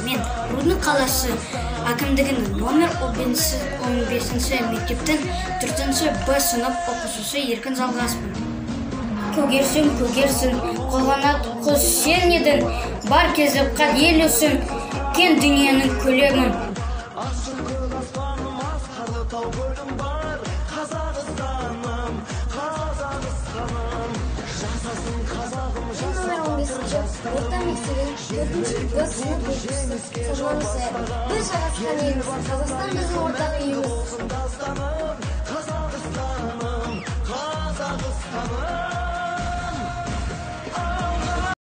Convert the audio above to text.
Мен Рудный қаласы әкімдігінің номер 15-ші мектептің 4-ші Б сынып оқушысы Еркін Жалғаспын. Көгерсін, қолғанат құс сен едің, бар кезіп қат ел өсін, кен дүниенің көлемін. Орта мектебінің 4-ші Б сынып оқушысы Сажманысы. Біз жарасқан еліміз, Қазақстан біздің ортақ үйіміз.